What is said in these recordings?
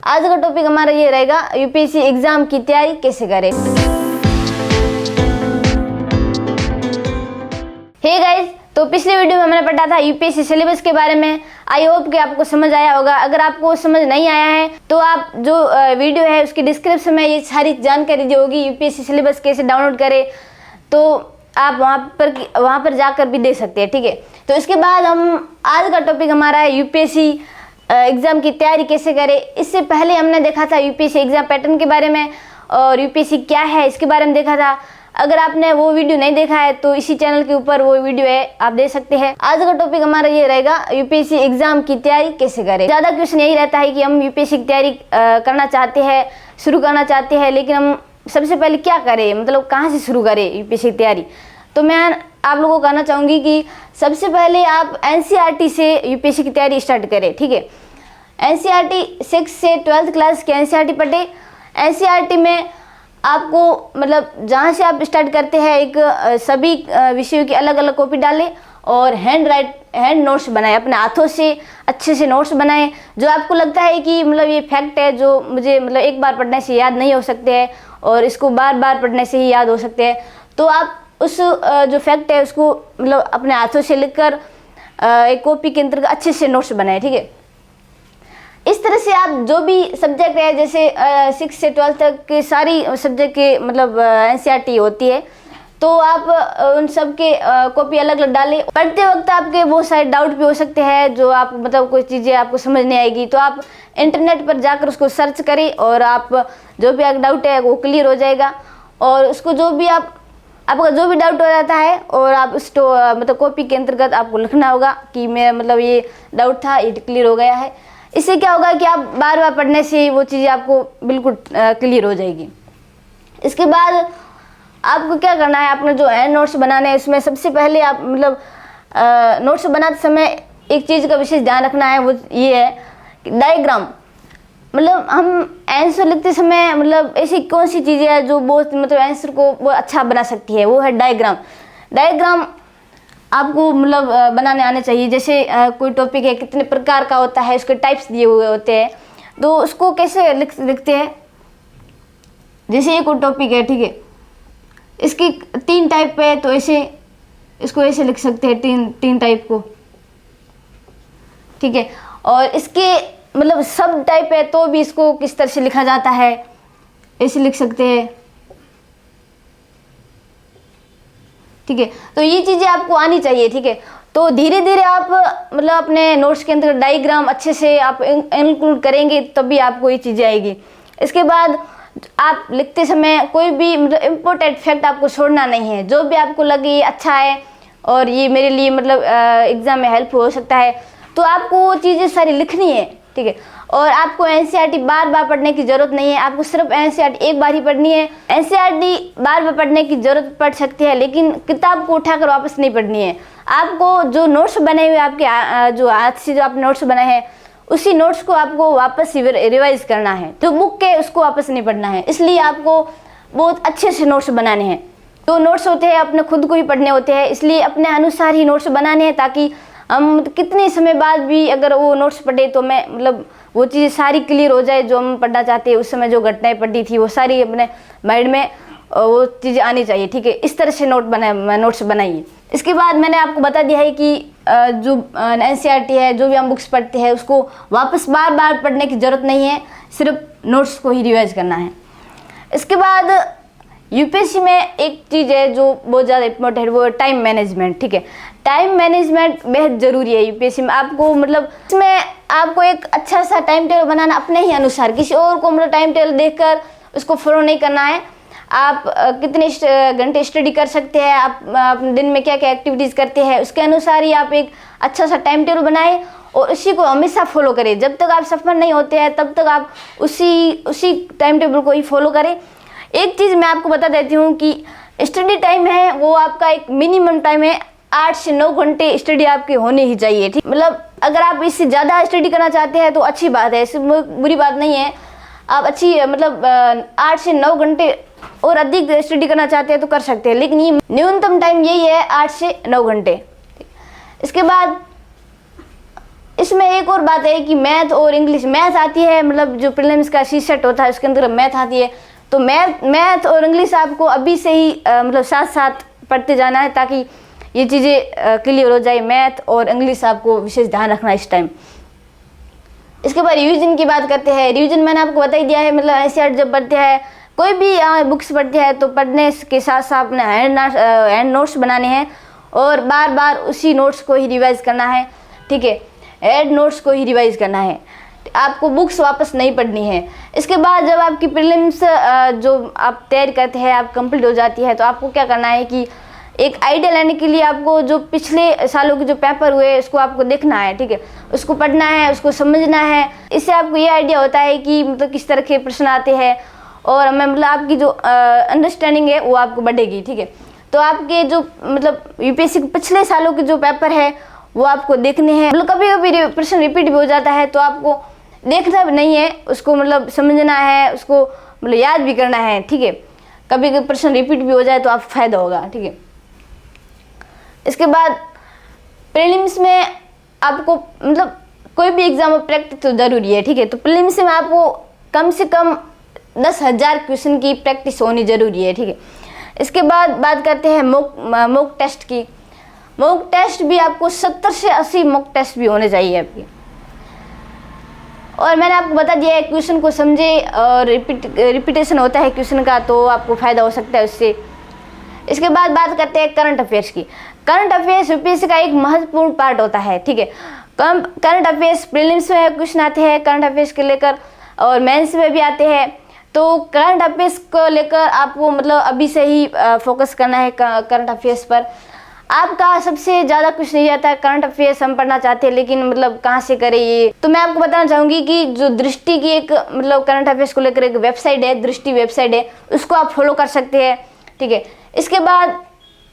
आज का टॉपिक हमारा ये रहेगा यूपीएससी एग्जाम की तैयारी कैसे करें। हे गाइस, तो पिछले वीडियो में हमने पढ़ा था यूपीएससी सिलेबस के बारे में। आई होप कि आपको समझ आया होगा। अगर आपको समझ नहीं आया है तो आप जो वीडियो है उसकी डिस्क्रिप्शन में ये सारी जानकारी दी होगी, यूपीएससी सिलेबस कैसे डाउनलोड करें, तो आप वहाँ पर जाकर भी देख सकते हैं। ठीक है, तो इसके बाद हम आज का टॉपिक हमारा है यूपीएससी एग्ज़ाम की तैयारी कैसे करें। इससे पहले हमने देखा था यूपीएससी एग्ज़ाम पैटर्न के बारे में और यूपीएससी क्या है इसके बारे में देखा था। अगर आपने वो वीडियो नहीं देखा है तो इसी चैनल के ऊपर वो वीडियो है, आप देख सकते हैं। आज का टॉपिक हमारा ये रहेगा यूपीएससी एग्जाम की तैयारी कैसे करें। ज़्यादा क्वेश्चन यही रहता है कि हम यूपीएससी की तैयारी करना चाहते हैं, शुरू करना चाहते हैं, लेकिन हम सबसे पहले क्या करें, मतलब कहाँ से शुरू करें यूपीएससी की तैयारी। तो मैं आप लोगों को कहना चाहूँगी कि सबसे पहले आप एनसीईआरटी से यूपीएससी की तैयारी स्टार्ट करें। ठीक है, एनसीईआरटी 6 से 12th क्लास के एनसीईआरटी पढ़े। एनसीईआरटी में आपको मतलब जहाँ से आप स्टार्ट करते हैं एक सभी विषयों की अलग अलग कॉपी डालें और हैंड नोट्स बनाएं, अपने हाथों से अच्छे से नोट्स बनाएं। जो आपको लगता है कि मतलब ये फैक्ट है जो मुझे मतलब एक बार पढ़ने से याद नहीं हो सकते हैं और इसको बार बार पढ़ने से ही याद हो सकते हैं, तो आप उस जो फैक्ट है उसको मतलब अपने हाथों से लिखकर एक कॉपी के अंतर्गत अच्छे से नोट्स बनाएं। ठीक है, इस तरह से आप जो भी सब्जेक्ट है, जैसे 6 से 12 तक के सारी सब्जेक्ट के मतलब एनसीईआरटी होती है, तो आप उन सब के कॉपी अलग अलग डालें। पढ़ते वक्त आपके बहुत सारे डाउट भी हो सकते हैं, जो आप मतलब कोई चीज़ें आपको समझ नहीं आएगी, तो आप इंटरनेट पर जाकर उसको सर्च करें और आप जो भी आपका डाउट है वो क्लियर हो जाएगा। और उसको जो भी आपका जो भी डाउट हो जाता है और आप उस मतलब कॉपी के अंतर्गत आपको लिखना होगा कि मेरा मतलब ये डाउट था, ये क्लियर हो गया है। इससे क्या होगा कि आप बार बार पढ़ने से वो चीज़ें आपको बिल्कुल क्लियर हो जाएगी। इसके बाद आपको क्या करना है, आपने जो हैंड नोट्स बनाने हैं उसमें सबसे पहले आप मतलब नोट्स बनाते समय एक चीज़ का विशेष ध्यान रखना है, वो ये है कि डायग्राम। मतलब हम आंसर लिखते समय मतलब ऐसी कौन सी चीज़ें हैं जो बहुत मतलब आंसर को बहुत अच्छा बना सकती है, वो है डायग्राम। डायग्राम आपको मतलब बनाने आने चाहिए। जैसे कोई टॉपिक है, कितने प्रकार का होता है, उसके टाइप्स दिए हुए होते हैं, तो उसको कैसे लिखते हैं। जैसे ये कोई टॉपिक है, ठीक है, इसकी 3 टाइप है, तो ऐसे इसको ऐसे लिख सकते हैं, तीन टाइप को। ठीक है, और इसके मतलब सब टाइप है तो भी इसको किस तरह से लिखा जाता है, ऐसे लिख सकते हैं। ठीक है, तो ये चीज़ें आपको आनी चाहिए। ठीक है, तो धीरे धीरे आप मतलब अपने नोट्स के अंदर डायग्राम अच्छे से आप इंक्लूड करेंगे तभी आपको ये चीज़ें आएगी। इसके बाद आप लिखते समय कोई भी मतलब इम्पोर्टेंट फैक्ट आपको छोड़ना नहीं है। जो भी आपको लगे ये अच्छा है और ये मेरे लिए मतलब एग्ज़ाम में हेल्प हो सकता है, तो आपको वो चीज़ें सारी लिखनी है। ठीक है, और आपको एनसीईआरटी बार बार पढ़ने की ज़रूरत नहीं है, आपको सिर्फ एनसीईआरटी एक बार ही पढ़नी है। एनसीईआरटी बार बार पढ़ने की ज़रूरत पड़ सकती है, लेकिन किताब को उठाकर वापस नहीं पढ़नी है। आपको जो नोट्स बने हुए आपके जो हाथ से जो आपने नोट्स बनाए हैं, उसी नोट्स को आपको वापस रिवाइज करना है। जो बुक है उसको वापस नहीं पढ़ना है, इसलिए आपको बहुत अच्छे से नोट्स बनाने हैं। तो नोट्स होते हैं अपने खुद को ही पढ़ने होते हैं, इसलिए अपने अनुसार ही नोट्स बनाने हैं, ताकि हम कितने समय बाद भी अगर वो नोट्स पढ़े तो मैं मतलब वो चीज़ें सारी क्लियर हो जाए जो हम पढ़ना चाहते हैं। उस समय जो घटनाएं पढ़ी थी वो सारी अपने माइंड में वो चीज़ें आनी चाहिए। ठीक है, इस तरह से नोट्स बनाइए। इसके बाद मैंने आपको बता दिया है कि जो एनसीईआरटी है, जो भी हम बुक्स पढ़ते हैं उसको वापस बार बार पढ़ने की ज़रूरत नहीं है, सिर्फ नोट्स को ही रिवाइज करना है। इसके बाद यूपीएससी में एक चीज़ है जो बहुत ज़्यादा इंपॉर्टेंट है, वो है टाइम मैनेजमेंट। ठीक है, टाइम मैनेजमेंट बेहद ज़रूरी है यूपीएससी में। आपको मतलब इसमें आपको एक अच्छा सा टाइम टेबल बनाना अपने ही अनुसार, किसी और को मतलब टाइम टेबल देखकर उसको फॉलो नहीं करना है। आप कितने घंटे स्टडी कर सकते हैं, आप अपने दिन में क्या क्या एक्टिविटीज़ करते हैं, उसके अनुसार ही आप एक अच्छा सा टाइम टेबल बनाएं और उसी को हमेशा फॉलो करें। जब तक आप सफल नहीं होते हैं तब तक आप उसी टाइम टेबल को ही फॉलो करें। एक चीज़ मैं आपको बता देती हूँ कि स्टडी टाइम है वो आपका एक मिनिमम टाइम है, 8 से 9 घंटे स्टडी आपके होने ही चाहिए। ठीक, मतलब अगर आप इससे ज़्यादा स्टडी करना चाहते हैं तो अच्छी बात है, इससे बुरी बात नहीं है। आप अच्छी मतलब 8 से 9 घंटे और अधिक स्टडी करना चाहते हैं तो कर सकते हैं, लेकिन ये न्यूनतम टाइम यही है 8 से 9 घंटे। इसके बाद इसमें एक और बात है कि मैथ और इंग्लिश, मैथ आती है मतलब जो प्रीलिम्स का सी-सेट होता है उसके अंदर मैथ आती है, तो मैथ और इंग्लिश आपको अभी से ही मतलब साथ साथ पढ़ते जाना है ताकि ये चीज़ें क्लियर हो जाए। मैथ और इंग्लिश आपको विशेष ध्यान रखना है इस टाइम। इसके बाद रिवीजन की बात करते हैं। रिवीजन मैंने आपको बता ही दिया है, मतलब एनसीईआरटी जब पढ़ते हैं, कोई भी बुक्स पढ़ते हैं तो पढ़ने के साथ साथ अपने हैंड नोट्स बनाने हैं और बार बार उसी नोट्स को ही रिवाइज करना है, ठीक है, हेड नोट्स को ही रिवाइज करना है, आपको बुक्स वापस नहीं पढ़नी है। इसके बाद जब आपकी प्रीलिम्स जो आप तैयारी करते हैं आप कंप्लीट हो जाती है, तो आपको क्या करना है कि एक आइडिया लेने के लिए आपको जो पिछले सालों के जो पेपर हुए उसको आपको देखना है, ठीक है, उसको पढ़ना है, उसको समझना है। इससे आपको ये आइडिया होता है कि मतलब किस तरह के प्रश्न आते हैं और हमें मतलब आपकी जो अंडरस्टैंडिंग है वो आपको बढ़ेगी, ठीक है। तो आपके जो मतलब यूपीएससी के पिछले सालों के जो पेपर है वो आपको देखने हैं। मतलब कभी कभी प्रश्न रिपीट भी हो जाता है तो आपको देखना भी नहीं है, उसको मतलब समझना है, उसको मतलब याद भी करना है, ठीक है। कभी कभी प्रश्न रिपीट भी हो जाए तो आप फायदा होगा, ठीक है। इसके बाद प्रीलिम्स में आपको मतलब कोई भी एग्जाम में प्रैक्टिस तो जरूरी है, ठीक है। तो प्रीलिम्स में आपको कम से कम 10,000 क्वेश्चन की प्रैक्टिस होनी जरूरी है, ठीक है। इसके बाद बात करते हैं मॉक टेस्ट की। मॉक टेस्ट भी आपको 70 से 80 मॉक टेस्ट भी होने चाहिए आपके। और मैंने आपको बता दिया है क्वेश्चन को समझे और रिपीटेशन होता है क्वेश्चन का तो आपको फायदा हो सकता है उससे। इसके बाद बात करते हैं करंट अफेयर्स की। करंट अफेयर्स यूपीएससी का एक महत्वपूर्ण पार्ट होता है, ठीक है। करंट अफेयर्स प्रीलिम्स में क्वेश्चन आते हैं करंट अफेयर्स के लेकर और मेंस में भी आते हैं। तो करंट अफेयर्स को लेकर आपको मतलब अभी से ही फोकस करना है करंट अफेयर्स पर। आपका सबसे ज़्यादा कुछ नहीं आता है, करंट अफेयर्स हम पढ़ना चाहते हैं लेकिन मतलब कहाँ से करें ये, तो मैं आपको बताना चाहूँगी कि जो दृष्टि की एक मतलब करंट अफेयर्स को लेकर एक वेबसाइट है, दृष्टि वेबसाइट है, उसको आप फॉलो कर सकते हैं, ठीक है। इसके बाद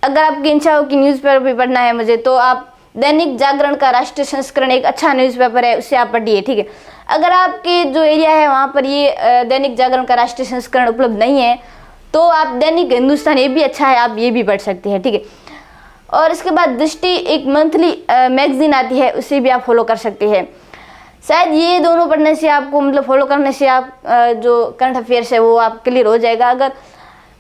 अगर आपकी इच्छा हो कि न्यूज़पेपर भी पढ़ना है मुझे, तो आप दैनिक जागरण का राष्ट्रीय संस्करण एक अच्छा न्यूज़पेपर है, उससे आप पढ़िए, ठीक है। अगर आपके जो एरिया है वहाँ पर ये दैनिक जागरण का राष्ट्रीय संस्करण उपलब्ध नहीं है तो आप दैनिक हिंदुस्तान, ये भी अच्छा है, आप ये भी पढ़ सकते हैं, ठीक है। और इसके बाद दृष्टि एक मंथली मैगजीन आती है, उसे भी आप फॉलो कर सकते हैं। शायद ये दोनों पढ़ने से आपको मतलब फॉलो करने से आप जो करंट अफेयर्स है वो आप क्लियर हो जाएगा। अगर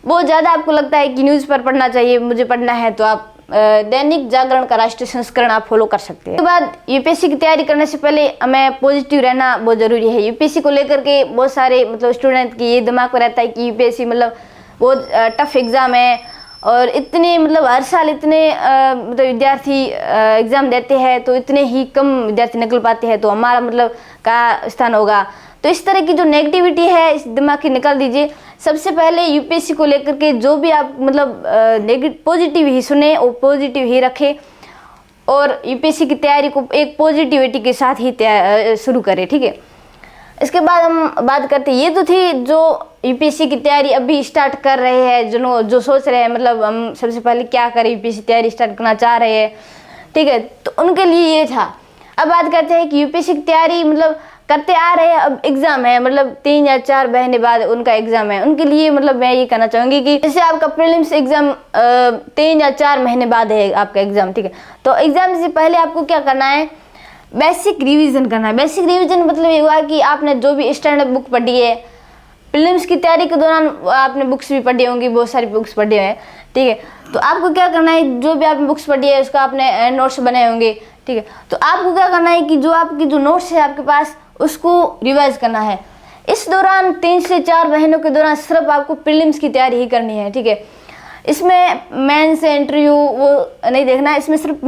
बहुत ज़्यादा आपको लगता है कि न्यूज़ पर पढ़ना चाहिए, मुझे पढ़ना है, तो आप दैनिक जागरण का राष्ट्रीय संस्करण आप फॉलो कर सकते हैं। उसके बाद यूपीएससी की तैयारी करने से पहले हमें पॉजिटिव रहना बहुत ज़रूरी है। यूपीएससी को लेकर के बहुत सारे मतलब स्टूडेंट की ये दिमाग में रहता है कि यूपीएससी मतलब बहुत टफ एग्ज़ाम है और इतने मतलब हर साल इतने मतलब विद्यार्थी एग्ज़ाम देते हैं तो इतने ही कम विद्यार्थी निकल पाते हैं, तो हमारा मतलब का स्थान होगा। तो इस तरह की जो नेगेटिविटी है इस दिमाग की निकाल दीजिए। सबसे पहले यूपीएससी को लेकर के जो भी आप मतलब पॉजिटिव ही सुने और पॉजिटिव ही रखें और यूपीएससी की तैयारी को एक पॉजिटिविटी के साथ ही शुरू करें, ठीक है। इसके बाद हम बात करते हैं, ये तो थी जो यूपीएससी की तैयारी अभी स्टार्ट कर रहे हैं, जो सोच रहे हैं मतलब हम सबसे पहले क्या करें, यूपीएससी तैयारी स्टार्ट करना चाह रहे हैं, ठीक है, तो उनके लिए ये था। अब बात करते हैं कि यूपीएससी की तैयारी मतलब करते आ रहे हैं, अब एग्ज़ाम है, मतलब 3 या 4 महीने बाद उनका एग्ज़ाम है, उनके लिए मतलब मैं ये कहना चाहूँगी कि जैसे आपका प्रीलिम्स एग्ज़ाम 3 या 4 महीने बाद है आपका एग्ज़ाम, ठीक है। तो एग्ज़ाम से पहले आपको क्या करना है, बेसिक रिवीजन करना है। बेसिक रिवीजन मतलब ये हुआ कि आपने जो भी स्टैंडर्ड बुक पढ़ी है, प्रीलिम्स की तैयारी के दौरान आपने बुक्स भी पढ़ी होंगी, बहुत सारी बुक्स पढ़ी हैं, ठीक है। तो आपको क्या करना है, जो भी आपने बुक्स पढ़ी है उसका आपने नोट्स बनाए होंगे, ठीक है। तो आपको क्या करना है कि जो आपकी जो नोट्स है आपके पास उसको रिवाइज करना है। इस दौरान 3 से 4 महीनों के दौरान सिर्फ आपको प्रीलिम्स की तैयारी ही करनी है, ठीक है। इसमें मेंस इंटरव्यू वो नहीं देखना है, इसमें सिर्फ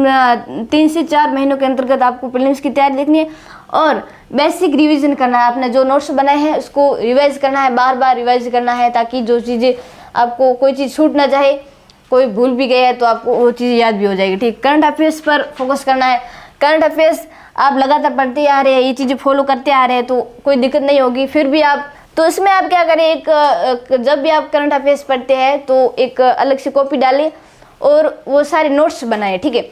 3 से 4 महीनों के अंतर्गत आपको प्रीलिम्स की तैयारी देखनी है और बेसिक रिवीजन करना है। आपने जो नोट्स बनाए हैं उसको रिवाइज करना है, बार बार रिवाइज करना है, ताकि जो चीज़ें आपको कोई चीज़ छूट ना जाए, कोई भूल भी गया है तो आपको वो चीज़ याद भी हो जाएगी, ठीक। करंट अफेयर्स पर फोकस करना है। करंट अफेयर्स आप लगातार पढ़ते आ रहे हैं, ये चीज़ें फॉलो करते आ रहे हैं तो कोई दिक्कत नहीं होगी। फिर भी आप तो इसमें आप क्या करें, एक जब भी आप करंट अफेयर्स पढ़ते हैं तो एक अलग से कॉपी डालें और वो सारे नोट्स बनाएं, ठीक है।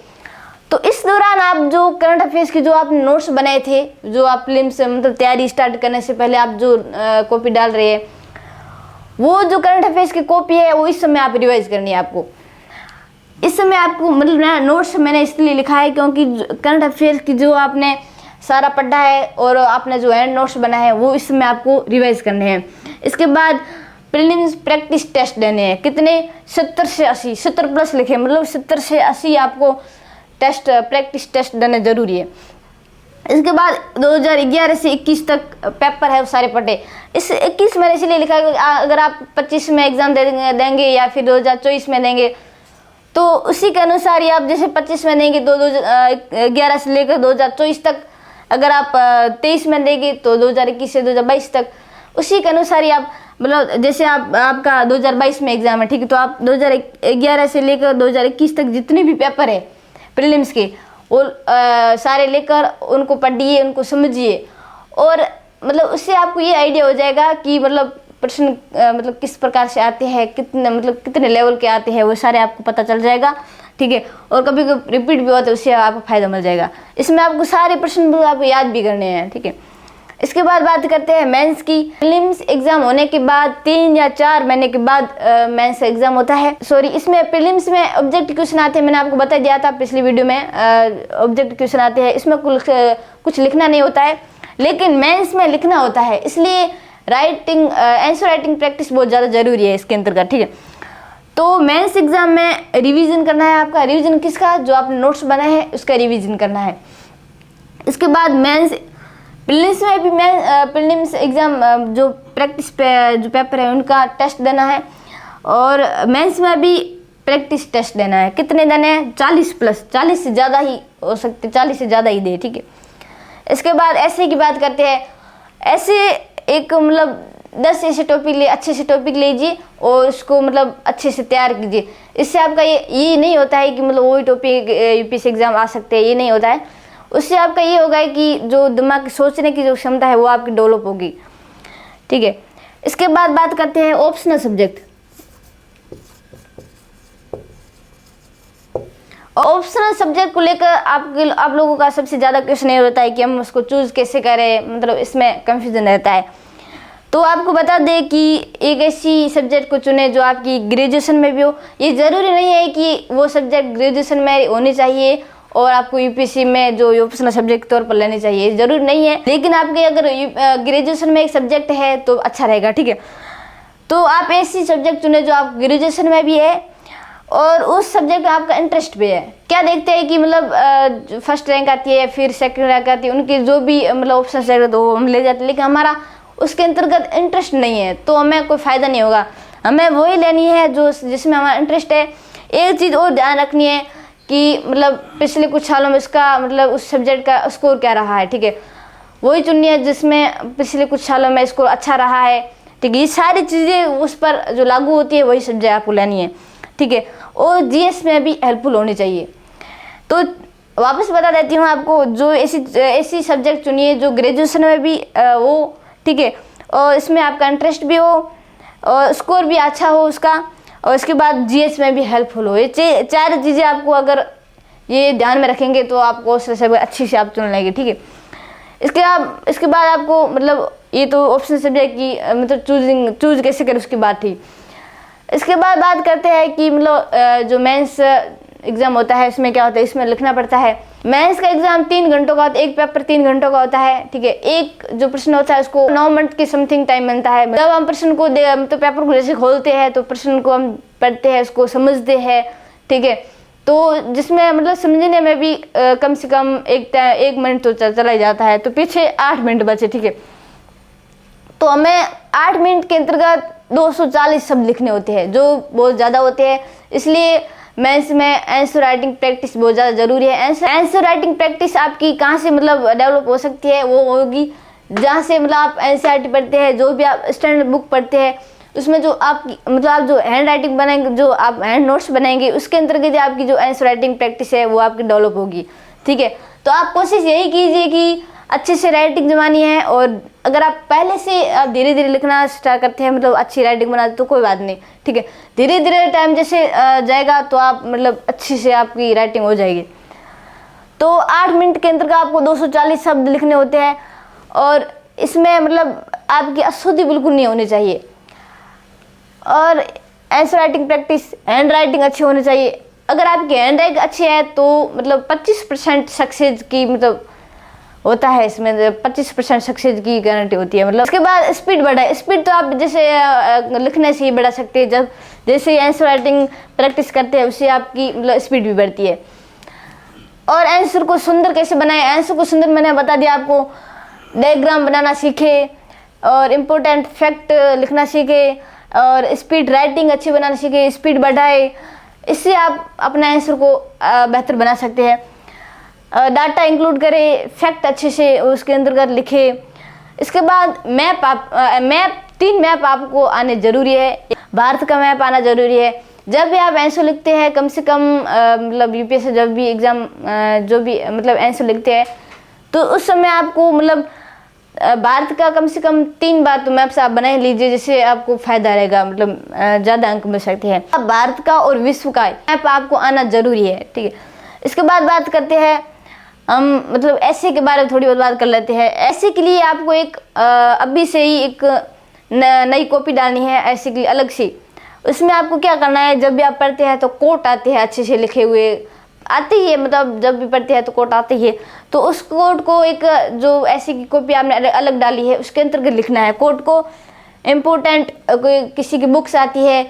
तो इस दौरान आप जो करंट अफेयर्स के जो आपने नोट्स बनाए थे, जो आप प्रीलिम्स मतलब तैयारी स्टार्ट करने से पहले आप जो कॉपी डाल रहे हैं, वो जो करंट अफेयर्स की कॉपी है वो इस समय आप रिवाइज करनी है। आपको इस समय आपको मतलब नोट्स मैंने इसलिए लिखा है क्योंकि करंट अफेयर्स की जो आपने सारा पढ़ा है और आपने जो हैंड नोट्स बना है वो इसमें आपको रिवाइज करने हैं। इसके बाद प्रीलिम्स प्रैक्टिस टेस्ट देने हैं। कितने? 70 से 80, 70 प्लस लिखे, मतलब 70 से 80 आपको टेस्ट प्रैक्टिस टेस्ट देने जरूरी है। इसके बाद 2011 से 21 तक पेपर है वो सारे पढ़े। इस 21 में इसलिए लिखा है अगर आप 25 में एग्जाम देंगे या फिर 2024 में देंगे तो उसी के अनुसार ही आप जैसे 25 में देंगे तो 2011 से लेकर 2024 तक, अगर आप 23 में देंगे तो 2021 से 2022 तक, उसी के अनुसार ही आप मतलब जैसे आपका 2022 में एग्जाम है, ठीक है, तो आप 2011 से लेकर 2021 तक जितने भी पेपर है प्रीलिम्स के वो सारे लेकर उनको पढ़िए, उनको समझिए और मतलब उससे आपको ये आइडिया हो जाएगा कि मतलब प्रश्न मतलब किस प्रकार से आते हैं, कितने लेवल के आते हैं, वो सारे आपको पता चल जाएगा, ठीक है। और कभी कभी रिपीट भी होता है, उससे आपको फायदा मिल जाएगा। इसमें आपको सारे प्रश्न आपको याद भी करने हैं, ठीक है। इसके बाद बात करते हैं मेंस की। प्रीलिम्स एग्जाम होने के बाद 3 या 4 महीने के बाद मेंस एग्जाम होता है। इसमें प्रीलिम्स में ऑब्जेक्टिव क्वेश्चन आते हैं, मैंने आपको बता दिया था पिछली वीडियो में। ऑब्जेक्टिव क्वेश्चन आते हैं, इसमें कुछ लिखना नहीं होता है, लेकिन मेंस में लिखना होता है, इसलिए आंसर राइटिंग प्रैक्टिस बहुत ज़्यादा जरूरी है इसके अंतर्गत, ठीक है। तो मेंस एग्जाम में रिवीजन करना है आपका। रिवीजन किसका? जो आपने नोट्स बनाए हैं उसका रिवीजन करना है। इसके बाद प्रीलिम्स में भी प्रीलिम्स एग्जाम जो प्रैक्टिस जो पेपर है उनका टेस्ट देना है और मेंस में भी प्रैक्टिस टेस्ट देना है। कितने देने हैं? 40 प्लस, 40 से ज़्यादा ही हो सकते, 40 से ज़्यादा ही दे, ठीक है। इसके बाद ऐसे की बात करते हैं। ऐसे एक मतलब 10 ऐसे टॉपिक अच्छे से टॉपिक लीजिए और उसको मतलब अच्छे से तैयार कीजिए। इससे आपका ये नहीं होता है कि मतलब वही टॉपिक यूपीएससी एग्जाम आ सकते हैं, ये नहीं होता है। उससे आपका ये होगा कि जो दिमाग की सोचने की जो क्षमता है वो आपकी डेवलप होगी, ठीक है। इसके बाद बात करते हैं ऑप्शनल सब्जेक्ट। ऑप्शनल सब्जेक्ट को लेकर आप लोगों का सबसे ज़्यादा क्वेश्चन ये होता है कि हम उसको चूज कैसे करें, मतलब इसमें कंफ्यूजन रहता है। तो आपको बता दें कि एक ऐसी सब्जेक्ट को चुने जो आपकी ग्रेजुएशन में भी हो। ये ज़रूरी नहीं है कि वो सब्जेक्ट ग्रेजुएशन में होनी चाहिए और आपको यूपीएससी में जो ऑप्शनल सब्जेक्ट के तौर पर लेने चाहिए, जरूर नहीं है, लेकिन आपके अगर ग्रेजुएशन में एक सब्जेक्ट है तो अच्छा रहेगा, ठीक है। तो आप ऐसी सब्जेक्ट चुने जो आप ग्रेजुएशन में भी है और उस सब्जेक्ट में आपका इंटरेस्ट भी है। क्या देखते हैं कि मतलब फर्स्ट रैंक आती है, फिर सेकंड रैंक आती है, उनकी जो भी मतलब ऑप्शन सब्जेक्ट तो हम ले जाते हैं, लेकिन हमारा उसके अंतर्गत इंटरेस्ट नहीं है तो हमें कोई फ़ायदा नहीं होगा। हमें वही लेनी है जो जिसमें हमारा इंटरेस्ट है। एक चीज़ और ध्यान रखनी है कि मतलब पिछले कुछ सालों में उसका मतलब उस सब्जेक्ट का स्कोर क्या रहा है, ठीक है, वही चुननी है जिसमें पिछले कुछ सालों में स्कोर अच्छा रहा है, ठीक है। ये सारी चीज़ें उस पर जो लागू होती है वही सब्जेक्ट आपको लेनी है, ठीक है। और जीएस में भी हेल्पफुल होनी चाहिए। तो वापस बता देती हूँ आपको, जो ऐसी सब्जेक्ट चुनिए जो ग्रेजुएशन में भी वो, ठीक है, और इसमें आपका इंटरेस्ट भी हो और स्कोर भी अच्छा हो उसका, और इसके बाद जीएस में भी हेल्पफुल हो। ये 4 चीज़ें आपको अगर ये ध्यान में रखेंगे तो आपको सब अच्छी से आप चुन लेंगे, ठीक है। इसके बाद आपको मतलब ये तो ऑप्शन सब्जेक्ट की मतलब चूज कैसे करें उसकी बात थी। इसके बाद बात करते हैं कि मतलब जो मेंस एग्जाम होता है इसमें क्या होता है, इसमें लिखना पड़ता है। मेंस का एग्जाम 3 घंटों का होता है, एक पेपर 3 घंटों का होता है, ठीक है। एक जो प्रश्न होता है उसको 9 मिनट के समथिंग टाइम मिलता है। जब हम प्रश्न को तो पेपर को जैसे खोलते हैं तो प्रश्न को हम पढ़ते हैं, उसको समझते हैं, ठीक है। तो जिसमें मतलब समझने में भी कम से कम 1 मिनट तो चला ही जाता है, तो पीछे 8 मिनट बचे, ठीक है। तो हमें 8 मिनट के अंतर्गत 240 शब्द लिखने होते हैं जो बहुत ज़्यादा होते हैं, इसलिए मेंस में आंसर राइटिंग प्रैक्टिस बहुत ज़्यादा जरूरी है। आंसर राइटिंग प्रैक्टिस आपकी कहाँ से मतलब डेवलप हो सकती है, वो होगी जहाँ से मतलब आप एनसीईआरटी पढ़ते हैं, जो भी आप स्टैंडर्ड बुक पढ़ते हैं, उसमें जो आपकी मतलब आप जो हैंड राइटिंग बनाएंगे, जो आप हैंड नोट्स बनाएंगे, उसके अंतर्गत आपकी जो आंसर राइटिंग प्रैक्टिस है वो आपकी डेवलप होगी, ठीक है। तो आप कोशिश यही कीजिए कि अच्छे से राइटिंग जमानी है, और अगर आप पहले से आप धीरे धीरे लिखना स्टार्ट करते हैं, मतलब अच्छी राइटिंग बनाते तो कोई बात नहीं, ठीक है। धीरे धीरे टाइम जैसे जाएगा तो आप मतलब अच्छी से आपकी राइटिंग हो जाएगी। तो 8 मिनट के अंतर्गत आपको 240 शब्द लिखने होते हैं, और इसमें मतलब आपकी अशुद्धि बिल्कुल नहीं होनी चाहिए, और answer writing practice, hand writing अच्छी होनी चाहिए। अगर आपकी हैंड राइटिंग अच्छी है तो मतलब 25% सक्सेस की मतलब होता है, इसमें 25% सक्सेस की गारंटी होती है। मतलब उसके बाद स्पीड बढ़ाए। स्पीड तो आप जैसे लिखने से ही बढ़ा सकते हैं, जब जैसे आंसर राइटिंग प्रैक्टिस करते हैं उससे आपकी मतलब स्पीड भी बढ़ती है। और आंसर को सुंदर कैसे बनाएं? आंसर को सुंदर मैंने बता दिया आपको। डायग्राम बनाना सीखे और इम्पोर्टेंट फैक्ट लिखना सीखे और स्पीड राइटिंग अच्छी बनाना सीखे, स्पीड बढ़ाए। इससे आप अपने आंसर को बेहतर बना सकते हैं। डाटा इंक्लूड करें, फैक्ट अच्छे से उसके अंतर्गत लिखे। इसके बाद मैप 3 मैप आपको आने ज़रूरी है। भारत का मैप आना ज़रूरी है। जब भी आप आंसर लिखते हैं, कम से कम मतलब यूपीएससी जब भी एग्ज़ाम जो भी मतलब आंसर लिखते हैं तो उस समय आपको मतलब भारत का कम से कम 3 बार तो मैप्स आप बना लीजिए, जिससे आपको फायदा रहेगा, मतलब ज़्यादा अंक मिल सकते हैं। अब भारत का और विश्व का मैप आपको आना ज़रूरी है, ठीक है। इसके बाद बात करते हैं हम मतलब ऐसे के बारे में थोड़ी बहुत बात कर लेते हैं। ऐसे के लिए आपको एक अभी से ही एक नई कॉपी डालनी है ऐसे के लिए अलग से। उसमें आपको क्या करना है, जब भी आप पढ़ते हैं तो कोट आते हैं अच्छे से लिखे हुए, आते ही है, मतलब जब भी पढ़ते हैं तो कोट आते ही है। तो उस कोट को एक जो ऐसे की कॉपी आपने अलग डाली है उसके अंतर्गत लिखना है। कोट को इम्पोर्टेंट कोई किसी की बुक्स आती है,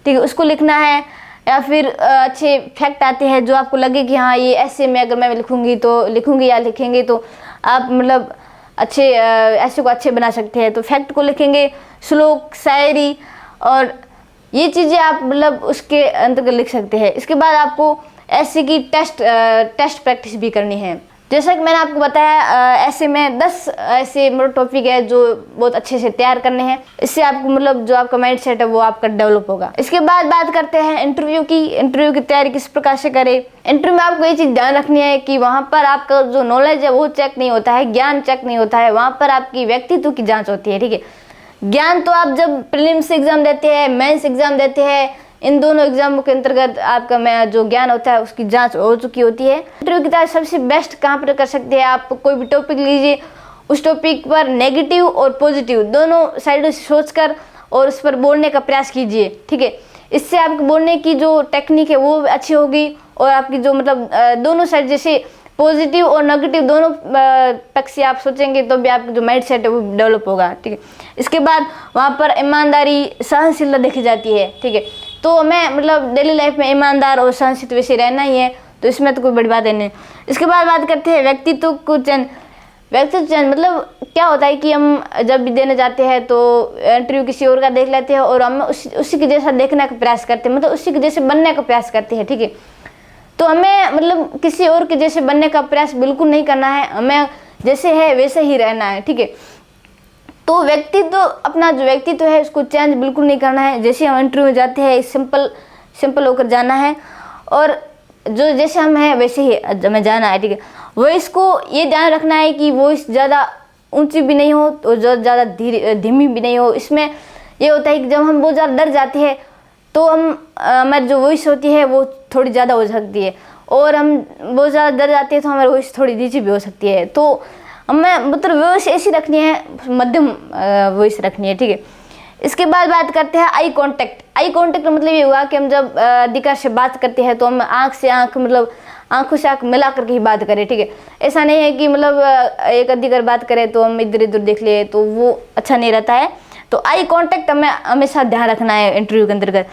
ठीक है, उसको लिखना है। या फिर अच्छे फैक्ट आते हैं जो आपको लगे कि हाँ ये ऐसे में अगर मैं लिखूंगी या लिखेंगे तो आप मतलब अच्छे ऐसे को अच्छे बना सकते हैं। तो फैक्ट को लिखेंगे, श्लोक, शायरी और ये चीज़ें आप मतलब उसके अंतर्गत लिख सकते हैं। इसके बाद आपको ऐसे की टेस्ट प्रैक्टिस भी करनी है। जैसा कि मैंने आपको बताया ऐसे में 10 ऐसे मतलब टॉपिक है जो बहुत अच्छे से तैयार करने हैं। इससे आपको मतलब जो आपका माइंड सेट है वो आपका डेवलप होगा। इसके बाद बात करते हैं इंटरव्यू की। इंटरव्यू की तैयारी किस प्रकार से करें। इंटरव्यू में आपको ये चीज़ ध्यान रखनी है कि वहाँ पर आपका जो नॉलेज है वो चेक नहीं होता है, ज्ञान चेक नहीं होता है, वहाँ पर आपकी व्यक्तित्व की जाँच होती है, ठीक है। ज्ञान तो आप जब प्रीलिम्स एग्जाम देते हैं, मेंस एग्जाम देते हैं, इन दोनों एग्जामों के अंतर्गत आपका जो ज्ञान होता है उसकी जांच हो चुकी होती है। इंटरव्यू की तैयारी सबसे बेस्ट कहाँ पर कर सकते हैं, आप कोई भी टॉपिक लीजिए, उस टॉपिक पर नेगेटिव और पॉजिटिव दोनों साइडों से सोचकर और उस पर बोलने का प्रयास कीजिए, ठीक है। इससे आपके बोलने की जो टेक्निक है वो अच्छी होगी और आपकी जो मतलब दोनों साइड जैसे पॉजिटिव और नेगेटिव दोनों पक्ष से आप सोचेंगे तो भी आपका जो माइंड सेट है वो डेवलप होगा, ठीक है। इसके बाद वहाँ पर ईमानदारी, सहनशीलता देखी जाती है, ठीक है। तो हमें मतलब डेली लाइफ में ईमानदार और सहनशील वैसे रहना ही है, तो इसमें तो कोई बड़ी बात है नहीं। इसके बाद बात करते हैं व्यक्तित्व को चयन। व्यक्तित्व चयन मतलब क्या होता है कि हम जब भी देने जाते हैं तो इंटरव्यू किसी और का देख लेते हैं और हम उसी के जैसा देखने का प्रयास करते हैं, मतलब उसी के जैसे बनने का प्रयास करते हैं, ठीक है। तो हमें मतलब किसी और के जैसे बनने का प्रयास बिल्कुल नहीं करना है, हमें जैसे है वैसे ही रहना है, ठीक है। तो व्यक्तित्व अपना जो व्यक्तित्व है उसको चेंज बिल्कुल नहीं करना है। जैसे हम इंटरव्यू में जाते हैं सिंपल होकर जाना है और जो जैसे हम हैं वैसे ही हमें जाना है, ठीक है। वॉइस को ये ध्यान रखना है कि वॉइस ज़्यादा ऊंची भी नहीं हो तो ज़्यादा धीमी भी नहीं हो। इसमें ये होता है कि जब हम बहुत ज़्यादा डर जाते हैं तो हमारी जो वॉइस होती है वो थोड़ी ज़्यादा हो सकती है और हम बहुत ज़्यादा डर जाते हैं तो हमारी वॉइस थोड़ी नीचे भी हो सकती है। तो हमें मतलब वॉइस ऐसी रखनी है, मध्यम वॉइस रखनी है, ठीक है। इसके बाद बात करते हैं आई कांटेक्ट। आई कांटेक्ट मतलब ये हुआ कि हम जब अधिकार से बात करते हैं तो हम आँख से आँख मतलब आंखों से आँख मिला करके ही बात करें, ठीक है। ऐसा नहीं है कि मतलब एक अधिकार बात करें तो हम इधर उधर देख ले, तो वो अच्छा नहीं रहता है। तो आई कांटेक्ट हमें हमेशा ध्यान रखना है इंटरव्यू के अंतर्गत।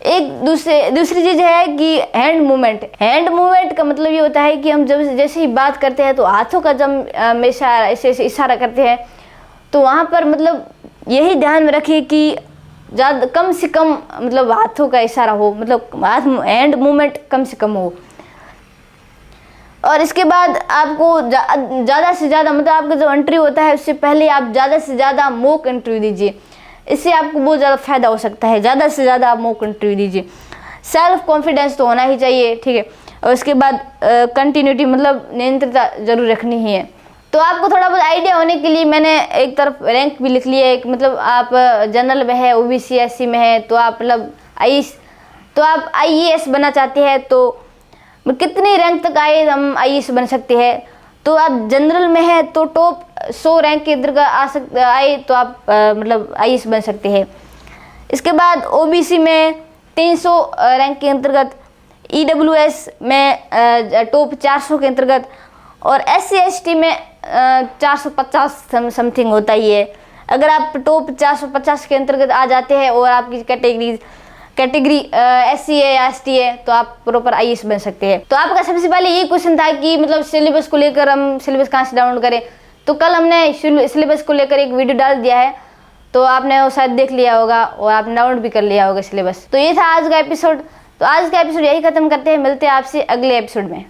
एक दूसरी चीज़ है कि हैंड मूवमेंट। हैंड मूवमेंट का मतलब ये होता है कि हम जब जैसे ही बात करते हैं तो हाथों का जब हमेशा ऐसे इशारा करते हैं तो वहाँ पर मतलब यही ध्यान में रखिए कि ज़्यादा कम से कम मतलब हाथों का इशारा हो, मतलब हैंड मूवमेंट कम से कम हो। और इसके बाद आपको ज़्यादा से ज़्यादा मतलब आपका जो इंटरव्यू होता है उससे पहले आप ज़्यादा से ज़्यादा मॉक इंटरव्यू दीजिए, इससे आपको बहुत ज़्यादा फायदा हो सकता है। ज़्यादा से ज़्यादा आप मॉक इंटरव्यू दीजिए। सेल्फ कॉन्फिडेंस तो होना ही चाहिए, ठीक है। और उसके बाद कंटिन्यूटी मतलब निरंतरता जरूर रखनी ही है। तो आपको थोड़ा बहुत आइडिया होने के लिए मैंने एक तरफ रैंक भी लिख लिया है। मतलब आप जनरल में है, ओबीसी एससी में है, तो आप मतलब आप आईएएस बनना चाहते हैं तो कितनी रैंक तक आए हम आईएएस बन सकते हैं। तो आप जनरल में है तो टॉप 100 रैंक के अंतर्गत आए तो आप मतलब आईएएस बन सकते हैं। इसके बाद ओबीसी में 300 रैंक के अंतर्गत, ईडब्ल्यूएस में टॉप 400 के अंतर्गत और एससी एसटी में 450 समथिंग होता ही है। अगर आप टॉप 450 के अंतर्गत आ जाते हैं और आपकी कैटेगरी SC है या ST है तो आप प्रॉपर IAS बन सकते हैं। तो आपका सबसे पहले ये क्वेश्चन था कि मतलब सिलेबस को लेकर हम सिलेबस कहाँ से डाउनलोड करें। तो कल हमने सिलेबस को लेकर एक वीडियो डाल दिया है, तो आपने वो शायद देख लिया होगा और आपने डाउनलोड भी कर लिया होगा सिलेबस। तो ये था आज का एपिसोड। तो आज का एपिसोड यही खत्म करते हैं, मिलते हैं आपसे अगले एपिसोड में।